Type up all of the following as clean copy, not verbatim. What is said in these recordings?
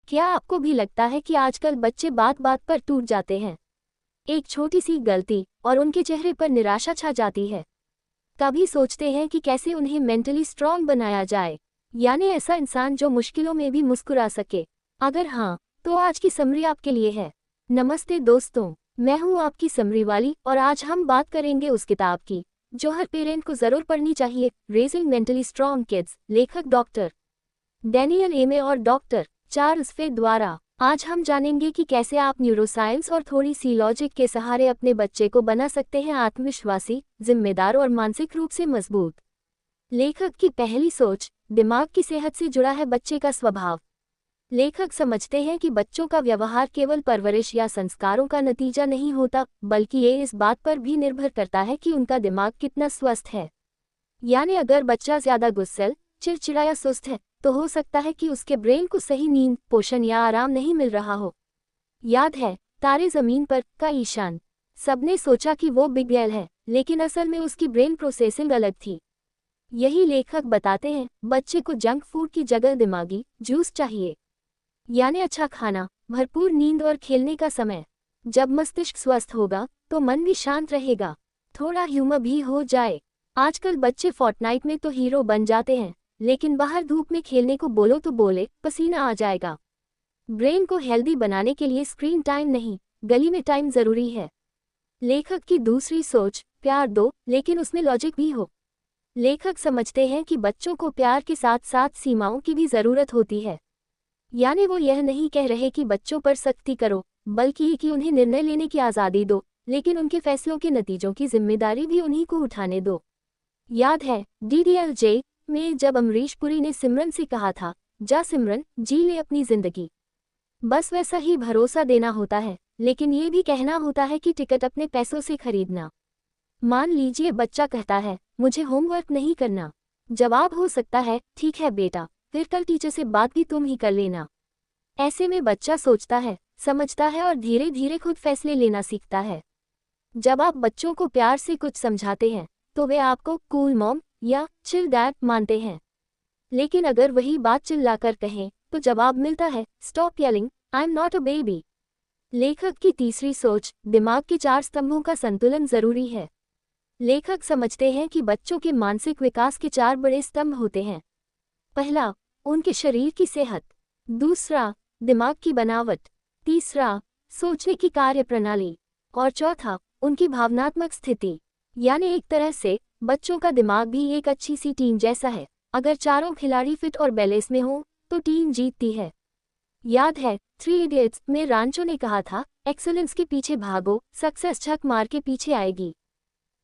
क्या आपको भी लगता है कि आजकल बच्चे बात बात पर टूट जाते हैं? एक छोटी सी गलती और उनके चेहरे पर निराशा छा जाती है। कभी सोचते हैं कि कैसे उन्हें मेंटली स्ट्रांग बनाया जाए, यानी ऐसा इंसान जो मुश्किलों में भी मुस्कुरा सके। अगर हाँ, तो आज की समरी आपके लिए है। नमस्ते दोस्तों, मैं हूँ आपकी समरी वाली और आज हम बात करेंगे उस किताब की जो हर पेरेंट को जरूर पढ़नी चाहिए, रेजिंग मेंटली स्ट्रांग किड्स, लेखक डॉक्टर डैनियल एमे और डॉक्टर चार्ल्स फे द्वारा। आज हम जानेंगे कि कैसे आप न्यूरोसाइंस और थोड़ी सी लॉजिक के सहारे अपने बच्चे को बना सकते हैं आत्मविश्वासी, जिम्मेदार और मानसिक रूप से मजबूत। लेखक की पहली सोच, दिमाग की सेहत से जुड़ा है बच्चे का स्वभाव। लेखक समझते हैं कि बच्चों का व्यवहार केवल परवरिश या संस्कारों का नतीजा नहीं होता, बल्कि ये इस बात पर भी निर्भर करता है कि उनका दिमाग कितना स्वस्थ है। यानी अगर बच्चा ज्यादा गुस्सैल, चिड़चिड़ा या सुस्त है, तो हो सकता है कि उसके ब्रेन को सही नींद, पोषण या आराम नहीं मिल रहा हो। याद है तारे जमीन पर का ईशान? सबने सोचा कि वो बिग गैल है, लेकिन असल में उसकी ब्रेन प्रोसेसिंग अलग थी। यही लेखक बताते हैं, बच्चे को जंक फूड की जगह दिमागी जूस चाहिए, यानी अच्छा खाना, भरपूर नींद और खेलने का समय। जब मस्तिष्क स्वस्थ होगा तो मन भी शांत रहेगा, थोड़ा ह्यूमर भी हो जाए। आजकल बच्चे फोर्टनाइट में तो हीरो बन जाते हैं, लेकिन बाहर धूप में खेलने को बोलो तो बोले पसीना आ जाएगा। ब्रेन को हेल्दी बनाने के लिए स्क्रीन टाइम नहीं, गली में टाइम जरूरी है। लेखक की दूसरी सोच, प्यार दो लेकिन उसमें लॉजिक भी हो। लेखक समझते हैं कि बच्चों को प्यार के साथ साथ सीमाओं की भी जरूरत होती है। यानी वो यह नहीं कह रहे कि बच्चों पर सख्ती करो, बल्कि ये कि उन्हें निर्णय लेने की आज़ादी दो, लेकिन उनके फैसलों के नतीजों की जिम्मेदारी भी उन्हीं को उठाने दो। याद है DDLJ में जब अमरीश पुरी ने सिमरन से कहा था, जा सिमरन, जी ले अपनी जिंदगी। बस वैसा ही भरोसा देना होता है, लेकिन ये भी कहना होता है कि टिकट अपने पैसों से खरीदना। मान लीजिए बच्चा कहता है, मुझे होमवर्क नहीं करना। जवाब हो सकता है, ठीक है बेटा, फिर कल टीचर से बात भी तुम ही कर लेना। ऐसे में बच्चा सोचता है, समझता है और धीरे धीरे खुद फैसले लेना सीखता है। जब आप बच्चों को प्यार से कुछ समझाते हैं तो वे आपको कूल मॉम या चिल डैड मानते हैं, लेकिन अगर वही बात चिल्लाकर कहें तो जवाब मिलता है, stop yelling, I am not a baby. लेखक की तीसरी सोच, दिमाग के 4 स्तंभों का संतुलन जरूरी है। लेखक समझते हैं कि बच्चों के मानसिक विकास के 4 बड़े स्तंभ होते हैं। पहला, उनके शरीर की सेहत। दूसरा, दिमाग की बनावट। तीसरा, सोचने की कार्यप्रणाली। और चौथा, उनकी भावनात्मक स्थिति। यानी एक तरह से बच्चों का दिमाग भी एक अच्छी सी टीम जैसा है। अगर चारों खिलाड़ी फिट और बैलेंस में हो तो टीम जीतती है। याद है 3 इडियट्स में रांचो ने कहा था, एक्सेलेंस के पीछे भागो, सक्सेस छक मार के पीछे आएगी।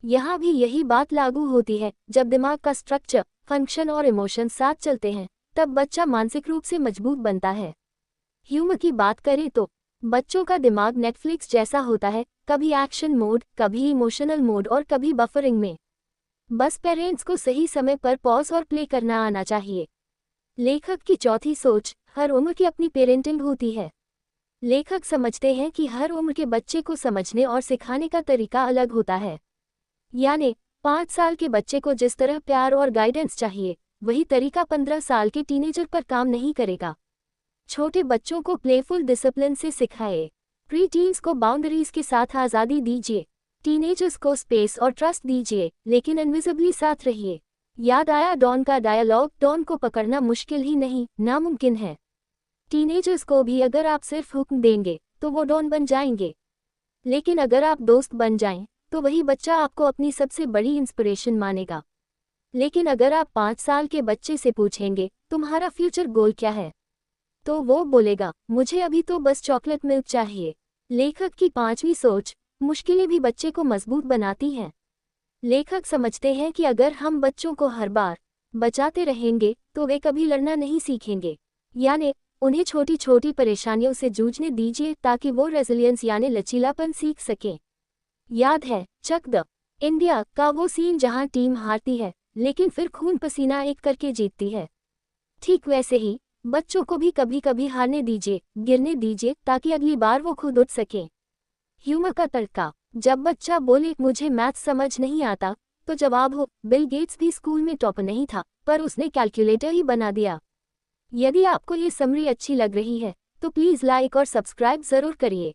यहाँ भी यही बात लागू होती है। जब दिमाग का स्ट्रक्चर, फंक्शन और इमोशन साथ चलते हैं, तब बच्चा मानसिक रूप से मजबूत बनता है। ह्यूमर की बात करें तो बच्चों का दिमाग नेटफ्लिक्स जैसा होता है, कभी एक्शन मोड, कभी इमोशनल मोड और कभी बफरिंग में। बस पेरेंट्स को सही समय पर पॉज और प्ले करना आना चाहिए। लेखक की चौथी सोच, हर उम्र की अपनी पेरेंटिंग होती है। लेखक समझते हैं कि हर उम्र के बच्चे को समझने और सिखाने का तरीका अलग होता है। यानी 5 साल के बच्चे को जिस तरह प्यार और गाइडेंस चाहिए, वही तरीका 15 साल के टीनेजर पर काम नहीं करेगा। छोटे बच्चों को प्लेफुल डिसिप्लिन से सिखाएं, प्री टीन्स को बाउंड्रीज के साथ आज़ादी दीजिए, टीनेजर्स को स्पेस और ट्रस्ट दीजिए, लेकिन इनविजिबली साथ रहिए। याद आया डॉन का डायलॉग, डॉन को पकड़ना मुश्किल ही नहीं, नामुमकिन है। टीनेजर्स को भी अगर आप सिर्फ हुक्म देंगे तो वो डॉन बन जाएंगे, लेकिन अगर आप दोस्त बन जाएं तो वही बच्चा आपको अपनी सबसे बड़ी इंस्पिरेशन मानेगा। लेकिन अगर आप 5 साल के बच्चे से पूछेंगे, तुम्हारा फ्यूचर गोल क्या है, तो वो बोलेगा, मुझे अभी तो बस चॉकलेट मिल्क चाहिए। लेखक की 5वीं सोच, मुश्किलें भी बच्चे को मजबूत बनाती हैं। लेखक समझते हैं कि अगर हम बच्चों को हर बार बचाते रहेंगे तो वे कभी लड़ना नहीं सीखेंगे। यानी उन्हें छोटी छोटी परेशानियों से जूझने दीजिए ताकि वो रेजिलियंस यानी लचीलापन सीख सकें। याद है चक द इंडिया का वो सीन जहां टीम हारती है लेकिन फिर खून पसीना एक करके जीतती है। ठीक वैसे ही बच्चों को भी कभी कभी हारने दीजिए, गिरने दीजिए, ताकि अगली बार वो खुद उठ सकें। ह्यूमर का तड़का, जब बच्चा बोले मुझे मैथ्स समझ नहीं आता, तो जवाब हो, बिल गेट्स भी स्कूल में टॉपर नहीं था, पर उसने कैलकुलेटर ही बना दिया। यदि आपको ये समरी अच्छी लग रही है तो प्लीज़ लाइक और सब्सक्राइब ज़रूर करिए।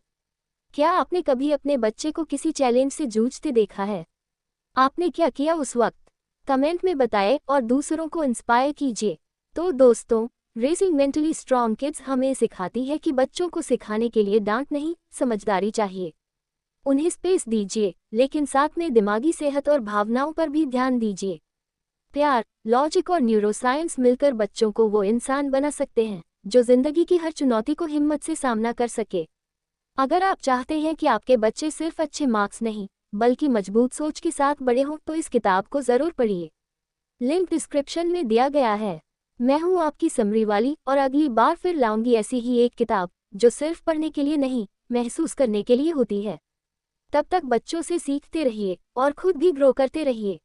क्या आपने कभी अपने बच्चे को किसी चैलेंज से जूझते देखा है? आपने क्या किया उस वक्त? कमेंट में बताएं और दूसरों को इंस्पायर कीजिए। तो दोस्तों, रेजिंग मेंटली स्ट्रॉन्ग किड्स हमें सिखाती है कि बच्चों को सिखाने के लिए डांट नहीं, समझदारी चाहिए। उन्हें स्पेस दीजिए, लेकिन साथ में दिमागी सेहत और भावनाओं पर भी ध्यान दीजिए। प्यार, लॉजिक और न्यूरोसाइंस मिलकर बच्चों को वो इंसान बना सकते हैं जो जिंदगी की हर चुनौती को हिम्मत से सामना कर सके। अगर आप चाहते हैं कि आपके बच्चे सिर्फ अच्छे मार्क्स नहीं, बल्कि मजबूत सोच के साथ बड़े हों, तो इस किताब को ज़रूर पढ़िए। लिंक डिस्क्रिप्शन में दिया गया है। मैं हूं आपकी समरी वाली, और अगली बार फिर लाऊंगी ऐसी ही एक किताब जो सिर्फ पढ़ने के लिए नहीं, महसूस करने के लिए होती है। तब तक बच्चों से सीखते रहिए और खुद भी ग्रो करते रहिए।